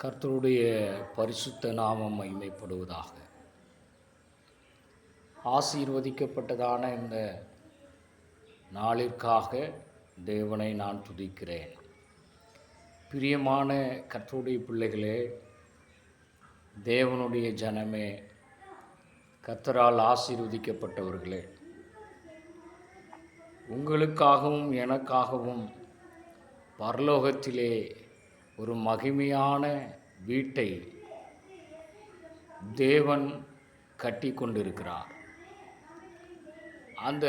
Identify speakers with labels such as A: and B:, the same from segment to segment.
A: கர்த்தருடைய பரிசுத்த நாமம் மகிமைப்படுவதாக. ஆசீர்வதிக்கப்பட்டதான இந்த நாளிற்காக தேவனை நான் துதிக்கிறேன். பிரியமான கர்த்தருடைய பிள்ளைகளே, தேவனுடைய ஜனமே, கர்த்தரால் ஆசீர்வதிக்கப்பட்டவர்களே, உங்களுக்காகவும் எனக்காகவும் பரலோகத்திலே ஒரு மகிமையான வீட்டை தேவன் கட்டி கொண்டிருக்கிறார். அந்த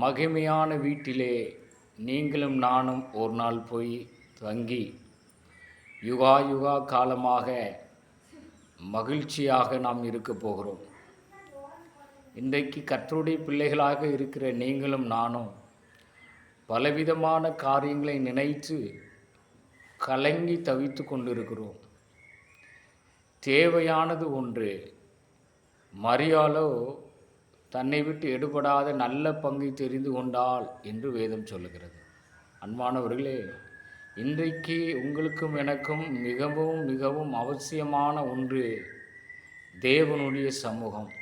A: மகிமையான வீட்டிலே நீங்களும் நானும் ஒரு நாள் போய் தங்கி யுகா யுகா காலமாக மகிழ்ச்சியாக நாம் இருக்க போகிறோம். இன்றைக்கு கர்த்தருடைய பிள்ளைகளாக இருக்கிற நீங்களும் நானும் பலவிதமான காரியங்களை நினைத்து கலங்கி தவித்து கொண்டிருக்கிறோம். தேவையானது ஒன்று. மரியாளோ தன்னை விட்டு எடுபடாத நல்ல பங்கை தெரிந்து கொண்டாள் என்று வேதம் சொல்லுகிறது. அன்பானவர்களே, இன்றைக்கு உங்களுக்கும் எனக்கும் மிகவும் மிகவும் அவசியமான ஒன்று தேவனுடைய சமூகம்.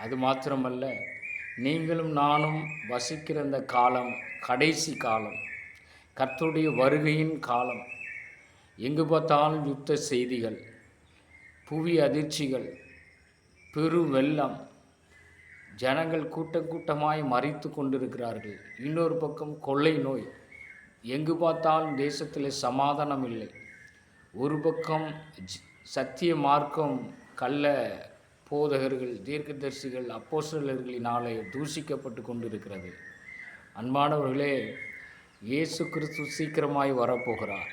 A: அது மாத்திரமல்ல, நீங்களும் நானும் வசிக்கிற இந்த காலம் கடைசி காலம், கர்த்தருடைய வருகையின் காலம். எங்கு பார்த்தாலும் யுத்த செய்திகள், புவி அதிர்ச்சிகள், பெரு வெள்ளம், ஜனங்கள் கூட்டம் கூட்டமாய் மரித்து கொண்டிருக்கிறார்கள். இன்னொரு பக்கம் கொள்ளை நோய், எங்கு பார்த்தாலும் தேசத்தில் சமாதானம் இல்லை. ஒரு பக்கம் சத்திய மார்க்கம் கள்ள போதகர்கள், தீர்க்கதரிசிகள், அப்போஸ்தலர்களினாலே தூஷிக்கப்பட்டு கொண்டிருக்கிறது. அன்பானவர்களே, இயேசு கிறிஸ்து சீக்கிரமாய் வரப்போகிறார்.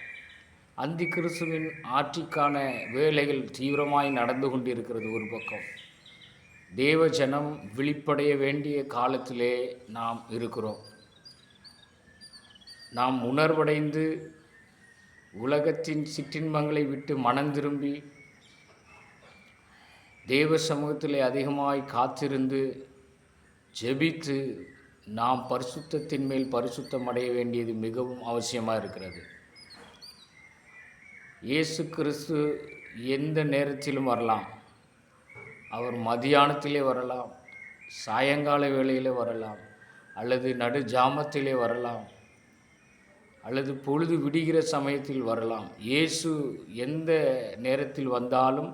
A: அந்தி கிறிஸ்துவின் ஆட்சிக்கான வேலைகள் தீவிரமாய் நடந்து கொண்டிருக்கிறது. ஒரு பக்கம் தேவ ஜனம் விழிப்படைய வேண்டிய காலத்திலே நாம் இருக்கிறோம். நாம் உணர்வடைந்து உலகத்தின் சிற்றின்பங்களை விட்டு மனம் திரும்பி தேவ சமூகத்திலே அதிகமாய் காத்திருந்து ஜெபித்து நாம் பரிசுத்தத்தின் மேல் பரிசுத்தம் அடைய வேண்டியது மிகவும் அவசியமாக இருக்கிறது. இயேசு கிறிஸ்து எந்த நேரத்திலும் வரலாம். அவர் மதியானத்திலே வரலாம், சாயங்கால வேளையில் வரலாம், அல்லது நடு ஜாமத்திலே வரலாம், அல்லது பொழுது விடுகிற சமயத்தில் வரலாம். இயேசு எந்த நேரத்தில் வந்தாலும்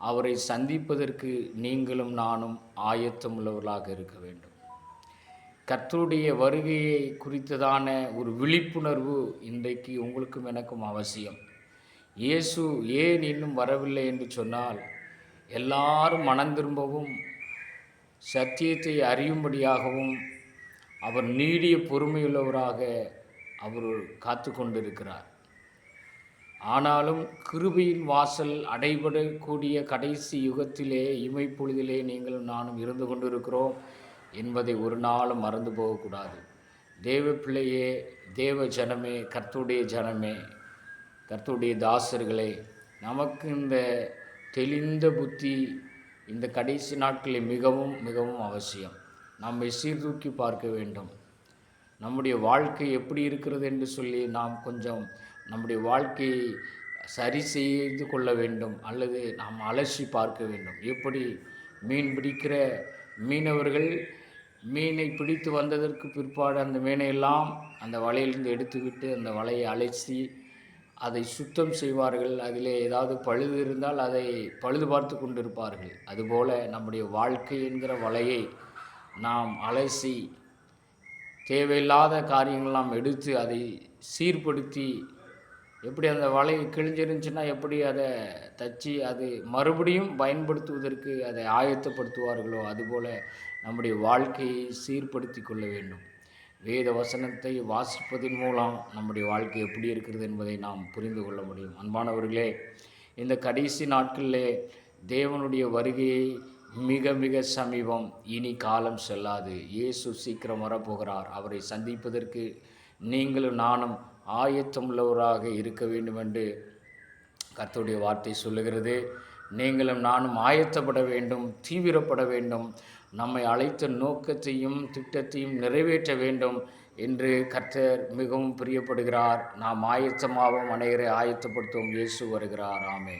A: அவரை சந்திப்பதற்கு நீங்களும் நானும் ஆயத்தமுள்ளவர்களாக இருக்க வேண்டும். கர்த்தருடைய வருகையை குறித்ததான ஒரு விழிப்புணர்வு இன்றைக்கு உங்களுக்கும் எனக்கும் அவசியம். இயேசு ஏன் இன்னும் வரவில்லை என்று சொன்னால், எல்லாரும் மனம் திரும்பவும் சத்தியத்தை அறியும்படியாகவும் அவர் நீடிய பொறுமையுள்ளவராக அவர் காத்து கொண்டிருக்கிறார். ஆனாலும் கிருபையின் வாசல் அடைபடக்கூடிய கடைசி யுகத்திலே, இமைப்பொழுதிலே நீங்களும் நானும் இருந்து கொண்டிருக்கிறோம் என்பதை ஒரு நாளும் மறந்து போகக்கூடாது. தேவ பிள்ளையே, தேவ ஜனமே, கர்த்தருடைய ஜனமே, கர்த்தருடைய தாசர்களே, நமக்கு இந்த தெளிந்த புத்தி இந்த கடைசி நாட்களில் மிகவும் மிகவும் அவசியம். நம்மை சீர்தூக்கி பார்க்க வேண்டும். நம்முடைய வாழ்க்கை எப்படி இருக்கிறது என்று சொல்லி நாம் கொஞ்சம் நம்முடைய வாழ்க்கையை சரி செய்து கொள்ள வேண்டும், அல்லது நாம் அலசி பார்க்க வேண்டும். எப்படி மீன் பிடிக்கிற மீனவர்கள் மீனை பிடித்து வந்ததற்கு பிற்பாடு அந்த மீனையெல்லாம் அந்த வலையிலிருந்து எடுத்துவிட்டு அந்த வலையை அலசி அதை சுத்தம் செய்வார்கள். அதிலே ஏதாவது பழுது இருந்தால் அதை பழுது பார்த்து கொண்டிருப்பார்கள். அதுபோல் நம்முடைய வாழ்க்கை என்கிற வலையை நாம் அலசி தேவையில்லாத காரியங்கள்லாம் எடுத்து அதை சீர்படுத்தி, எப்படி அந்த வலை கிழிஞ்சிருந்துச்சுன்னா எப்படி அதை தச்சு அது மறுபடியும் பயன்படுத்துவதற்கு அதை ஆயத்தப்படுத்துவார்களோ, அதுபோல் நம்முடைய வாழ்க்கையை சீர்படுத்தி கொள்ள வேண்டும். வேத வசனத்தை வாசிப்பதன் மூலம் நம்முடைய வாழ்க்கை எப்படி இருக்கிறது என்பதை நாம் புரிந்து கொள்ள முடியும். அன்பானவர்களே, இந்த கடைசி நாட்களிலே தேவனுடைய வருகையை மிக மிக சமீபம், இனி காலம் செல்லாது. இயேசு சீக்கிரம் வரப்போகிறார். அவரை சந்திப்பதற்கு நீங்களும் நானும் ஆயத்தமுள்ளவராக இருக்க வேண்டும் என்று கர்த்தருடைய வார்த்தை சொல்லுகிறது. நீங்களும் நானும் ஆயத்தப்பட வேண்டும், தீவிரப்பட வேண்டும். நம்மை அழைத்த நோக்கத்தையும் திட்டத்தையும் நிறைவேற்ற வேண்டும் என்று கர்த்தர் மிகவும் பிரியப்படுகிறார். நாம் ஆயத்தமாகவும் அனைவரை ஆயத்தப்படுத்துவோம். இயேசு வருகிறார். ஆமென்.